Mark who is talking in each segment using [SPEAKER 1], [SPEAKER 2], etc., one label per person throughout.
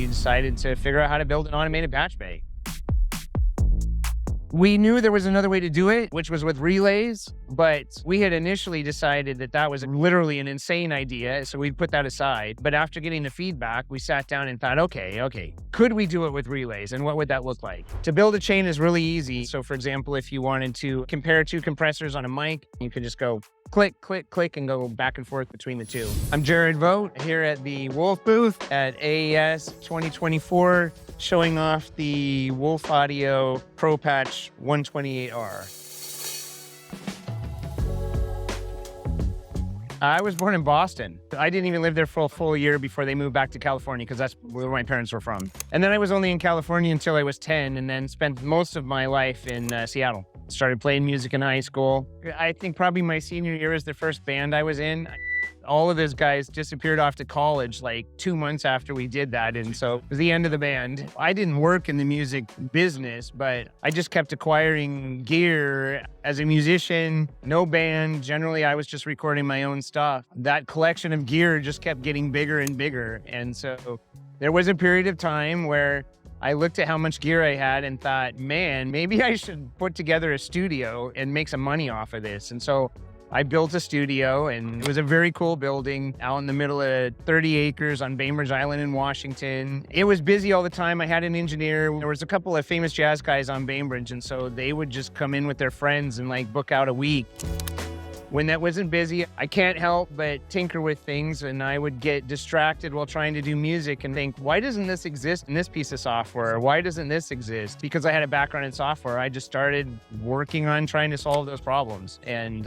[SPEAKER 1] we decided to figure out how to build an automated patch bay. We knew there was another way to do it, which was with relays, but we had initially decided that that was literally an insane idea, so we put that aside. But after getting the feedback, we sat down and thought, okay, could we do it with relays, and what would that look like? To build a chain is really easy. So for example, if you wanted to compare two compressors on a mic, you could just go click, click, click, and go back and forth between the two. I'm Jared Vogt here at the Wolff booth at AES 2024, showing off the Wolff Audio ProPatch 128R. I was born in Boston. I didn't even live there for a full year before they moved back to California, because that's where my parents were from. And then I was only in California until I was 10, and then spent most of my life in Seattle. Started playing music in high school. I think probably my senior year was the first band I was in. All of those guys disappeared off to college like 2 months after we did that, and so it was the end of the band. I didn't work in the music business, but I just kept acquiring gear as a musician. No band. Generally, I was just recording my own stuff. That collection of gear just kept getting bigger and bigger, and so there was a period of time where I looked at how much gear I had and thought, man, maybe I should put together a studio and make some money off of this. And so I built a studio, and it was a very cool building out in the middle of 30 acres on Bainbridge Island in Washington. It was busy all the time. I had an engineer. There was a couple of famous jazz guys on Bainbridge, and so they would just come in with their friends and like book out a week. When that wasn't busy, I can't help but tinker with things, and I would get distracted while trying to do music and think, why doesn't this exist in this piece of software? Why doesn't this exist? Because I had a background in software, I just started working on trying to solve those problems. And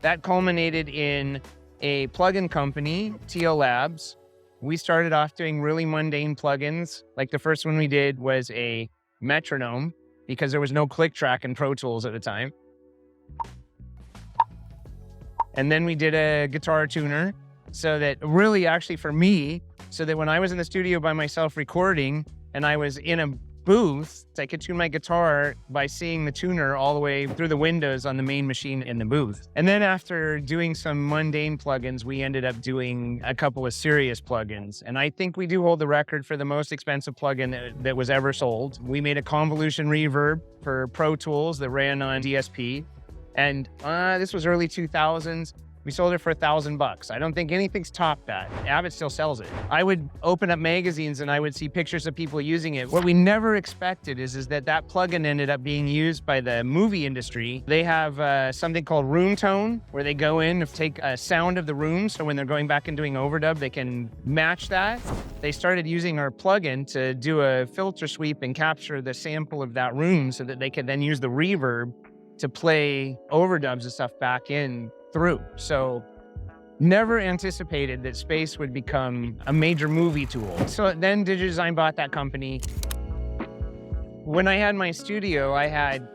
[SPEAKER 1] that culminated in a plugin company, TL Labs. We started off doing really mundane plugins. Like the first one we did was a metronome, because there was no click track in Pro Tools at the time. And then we did a guitar tuner, so that really actually for me, so that when I was in the studio by myself recording and I was in a booth, I could tune my guitar by seeing the tuner all the way through the windows on the main machine in the booth. And then after doing some mundane plugins, we ended up doing a couple of serious plugins. And I think we do hold the record for the most expensive plugin that was ever sold. We made a convolution reverb for Pro Tools that ran on DSP. And this was early 2000s. We sold it for $1,000. I don't think anything's topped that. Abbott still sells it. I would open up magazines and I would see pictures of people using it. What we never expected is that plugin ended up being used by the movie industry. They have something called room tone, where they go in and take a sound of the room, so when they're going back and doing overdub, they can match that. They started using our plugin to do a filter sweep and capture the sample of that room, so that they could then use the reverb to play overdubs and stuff back in through. So never anticipated that space would become a major movie tool. So then DigiDesign bought that company. When I had my studio, I had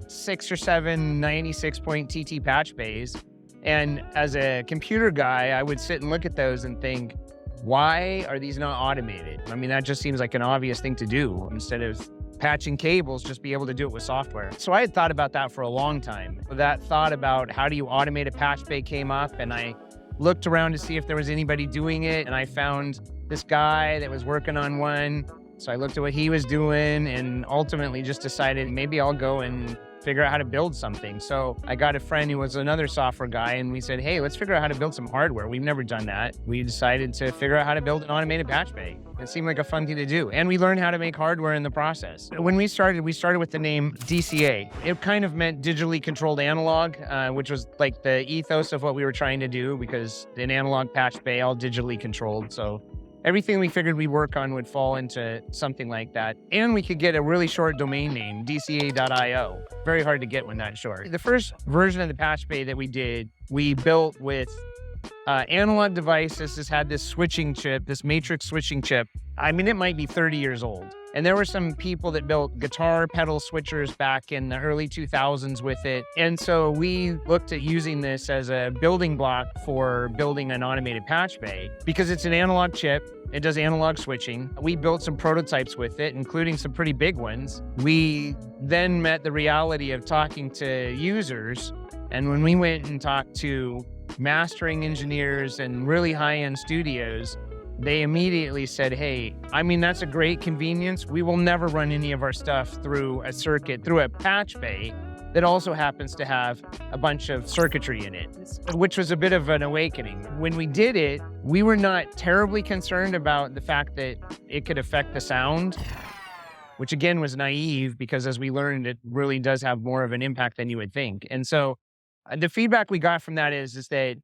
[SPEAKER 1] 6 or 7 96-point TT patch bays. And as a computer guy, I would sit and look at those and think, why are these not automated? I mean, that just seems like an obvious thing to do. Instead of patching cables, just be able to do it with software. So I had thought about that for a long time. That thought about how do you automate a patch bay came up, and I looked around to see if there was anybody doing it, and I found this guy that was working on one. So I looked at what he was doing and ultimately just decided maybe I'll go and figure out how to build something. So I got a friend who was another software guy, and we said, hey, let's figure out how to build some hardware. We've never done that. We decided to figure out how to build an automated patch bay. It seemed like a fun thing to do. And we learned how to make hardware in the process. When we started with the name DCA. It kind of meant digitally controlled analog, which was like the ethos of what we were trying to do, because an analog patch bay, all digitally controlled. So everything we figured we'd work on would fall into something like that. And we could get a really short domain name, dca.io. Very hard to get when that short. The first version of the patch bay that we did, we built with analog devices. This had this switching chip, this matrix switching chip. I mean, it might be 30 years old. And there were some people that built guitar pedal switchers back in the early 2000s with it. And so we looked at using this as a building block for building an automated patch bay, because it's an analog chip. It does analog switching. We built some prototypes with it, including some pretty big ones. We then met the reality of talking to users. And when we went and talked to mastering engineers and really high-end studios, they immediately said, hey, I mean, that's a great convenience. We will never run any of our stuff through a circuit, through a patch bay that also happens to have a bunch of circuitry in it, which was a bit of an awakening. When we did it, we were not terribly concerned about the fact that it could affect the sound, which again was naive because as we learned, it really does have more of an impact than you would think. And so the feedback we got from that is that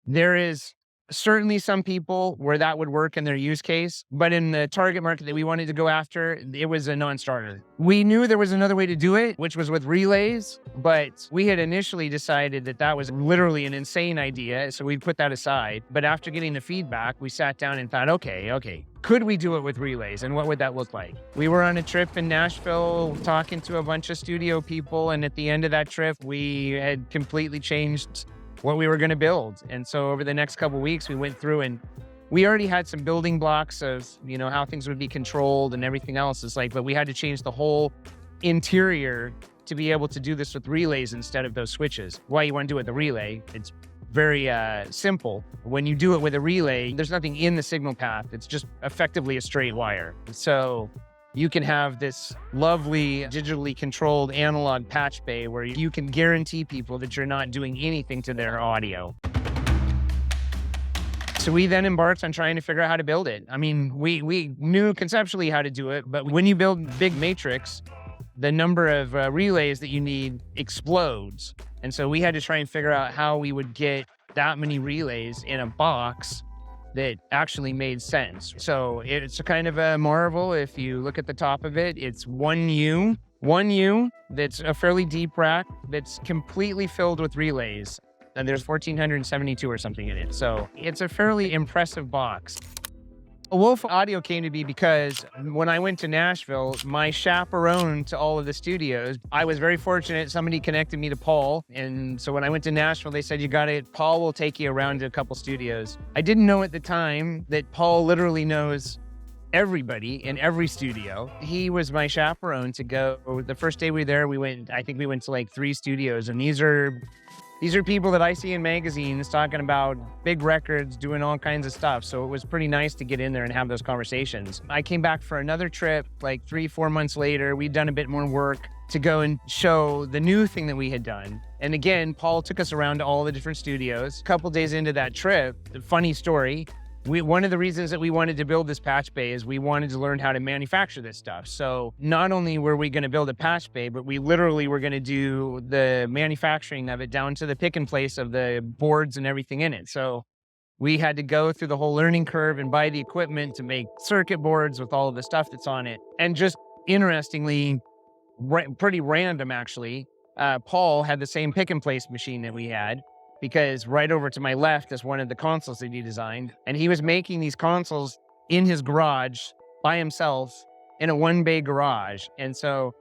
[SPEAKER 1] there is certainly some people where that would work in their use case, but in the target market that we wanted to go after, it was a non-starter. We knew there was another way to do it, which was with relays, but we had initially decided that that was literally an insane idea, so we put that aside. But after getting the feedback, we sat down and thought, okay, could we do it with relays, and what would that look like? We were on a trip in Nashville talking to a bunch of studio people, and at the end of that trip, we had completely changed what we were going to build. And so over the next couple of weeks, we went through and we already had some building blocks of, how things would be controlled and everything else. But we had to change the whole interior to be able to do this with relays instead of those switches. Why you want to do it with a relay? It's very simple. When you do it with a relay, there's nothing in the signal path. It's just effectively a straight wire. So you can have this lovely digitally controlled analog patch bay where you can guarantee people that you're not doing anything to their audio. So we then embarked on trying to figure out how to build it. I mean, we knew conceptually how to do it, but when you build big matrix, the number of relays that you need explodes. And so we had to try and figure out how we would get that many relays in a box that actually made sense. So it's a kind of a marvel. If you look at the top of it, it's one U that's a fairly deep rack that's completely filled with relays. And there's 1,472 or something in it. So it's a fairly impressive box. Wolff Audio came to be because when I went to Nashville, my chaperone to all of the studios, I was very fortunate. Somebody connected me to Paul. And so when I went to Nashville, they said, you got it. Paul will take you around to a couple studios. I didn't know at the time that Paul literally knows everybody in every studio. He was my chaperone to go. The first day we were there, I think we went to like 3 studios. And these are people that I see in magazines talking about big records, doing all kinds of stuff. So it was pretty nice to get in there and have those conversations. I came back for another trip like 3-4 months later. We'd done a bit more work to go and show the new thing that we had done. And again, Paul took us around to all the different studios. A couple days into that trip, funny story, one of the reasons that we wanted to build this patch bay is we wanted to learn how to manufacture this stuff. So not only were we going to build a patch bay, but we literally were going to do the manufacturing of it down to the pick and place of the boards and everything in it. So we had to go through the whole learning curve and buy the equipment to make circuit boards with all of the stuff that's on it. And just interestingly, pretty random actually, Paul had the same pick and place machine that we had, because right over to my left is one of the consoles that he designed. And he was making these consoles in his garage by himself in a 1-bay garage. And so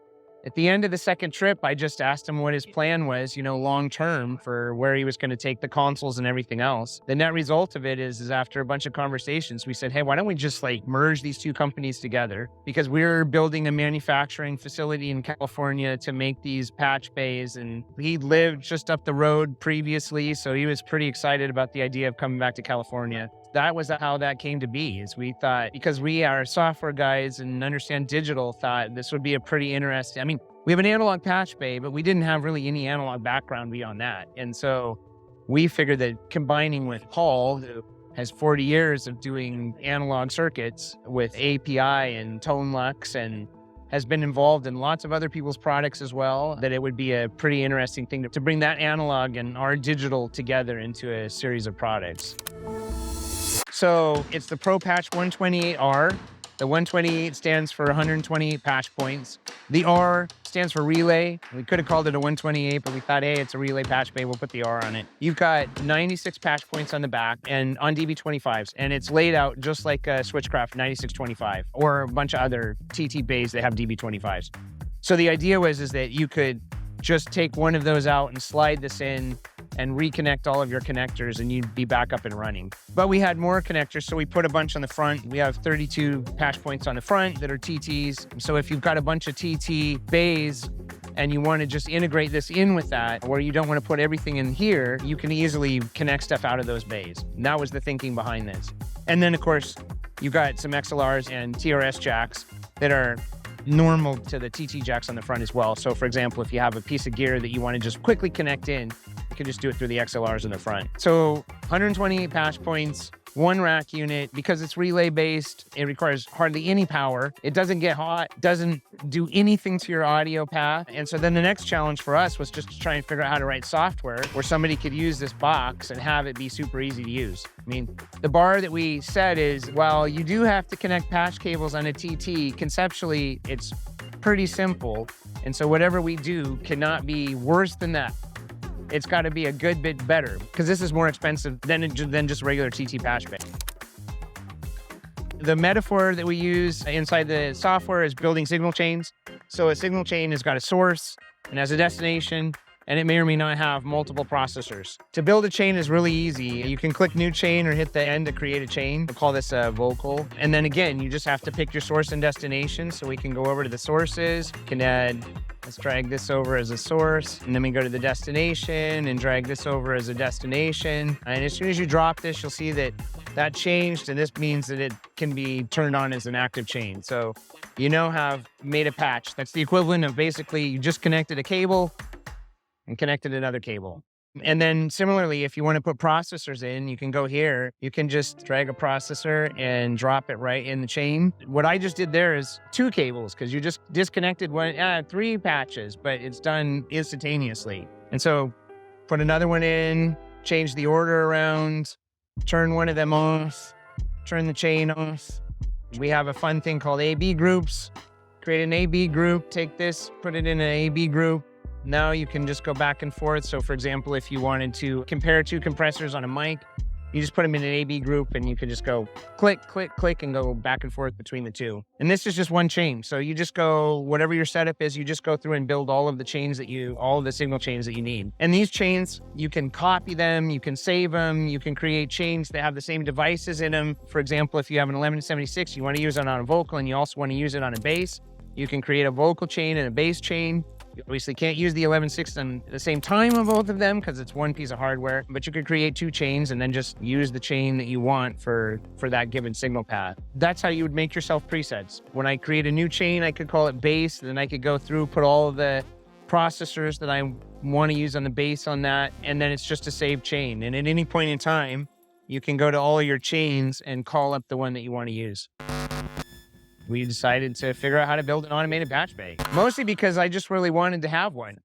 [SPEAKER 1] at the end of the second trip, I just asked him what his plan was, long term for where he was going to take the consoles and everything else. The net result of it is after a bunch of conversations, we said, hey, why don't we just merge these 2 companies together? Because we're building a manufacturing facility in California to make these patch bays. And he lived just up the road previously, so he was pretty excited about the idea of coming back to California. That was how that came to be, is we thought, because we are software guys and understand digital, thought this would be a pretty interesting, we have an analog patch bay, but we didn't have really any analog background beyond that. And so we figured that combining with Paul, who has 40 years of doing analog circuits with API and Tone Lux and has been involved in lots of other people's products as well, that it would be a pretty interesting thing to bring that analog and our digital together into a series of products. So it's the ProPatch 128R. The 128 stands for 128 patch points. The R stands for relay. We could have called it a 128, but we thought, hey, it's a relay patch bay. We'll put the R on it. You've got 96 patch points on the back and on DB25s, and it's laid out just like a Switchcraft 9625 or a bunch of other TT bays that have DB25s. So the idea was that you could just take one of those out and slide this in and reconnect all of your connectors and you'd be back up and running. But we had more connectors, so we put a bunch on the front. We have 32 patch points on the front that are TTs. So if you've got a bunch of TT bays and you want to just integrate this in with that, or you don't want to put everything in here, you can easily connect stuff out of those bays. And that was the thinking behind this. And then of course, you've got some XLRs and TRS jacks that are normal to the TT jacks on the front as well. So for example, if you have a piece of gear that you want to just quickly connect in, you can just do it through the XLRs in the front. So 128 patch points, one rack unit. Because it's relay based, it requires hardly any power. It doesn't get hot, doesn't do anything to your audio path. And so then the next challenge for us was just to try and figure out how to write software where somebody could use this box and have it be super easy to use. I mean, the bar that we set is, while you do have to connect patch cables on a TT, conceptually, it's pretty simple. And so whatever we do cannot be worse than that. It's got to be a good bit better, because this is more expensive than just regular TT patch bay. The metaphor that we use inside the software is building signal chains. So a signal chain has got a source and has a destination, and it may or may not have multiple processors. To build a chain is really easy. You can click new chain or hit the end to create a chain. We'll call this a vocal. And then again, you just have to pick your source and destination. So we can go over to the sources, can add, let's drag this over as a source, and then we go to the destination and drag this over as a destination. And as soon as you drop this, you'll see that that changed, and this means that it can be turned on as an active chain. So you now have made a patch. That's the equivalent of basically you just connected a cable and connected another cable. And then similarly, if you want to put processors in, you can go here, you can just drag a processor and drop it right in the chain. What I just did there is 2 cables, because you just disconnected 3 patches, but it's done instantaneously. And so put another one in, change the order around, turn one of them off, turn the chain off. We have a fun thing called AB groups. Create an AB group, take this, put it in an AB group. Now you can just go back and forth. So for example, if you wanted to compare 2 compressors on a mic, you just put them in an AB group and you can just go click, click, click, and go back and forth between the 2. And this is just one chain. So you just go, whatever your setup is, you just go through and build all of the chains all of the signal chains that you need. And these chains, you can copy them, you can save them, you can create chains that have the same devices in them. For example, if you have an 1176, you want to use it on a vocal and you also want to use it on a bass, you can create a vocal chain and a bass chain. You obviously can't use the 11.6 on the same time on both of them because it's one piece of hardware, but you could create 2 chains and then just use the chain that you want for that given signal path. That's how you would make yourself presets. When I create a new chain, I could call it bass, then I could go through, put all of the processors that I want to use on the bass on that, and then it's just a saved chain. And at any point in time, you can go to all of your chains and call up the one that you want to use. We decided to figure out how to build an automated patch bay, mostly because I just really wanted to have one.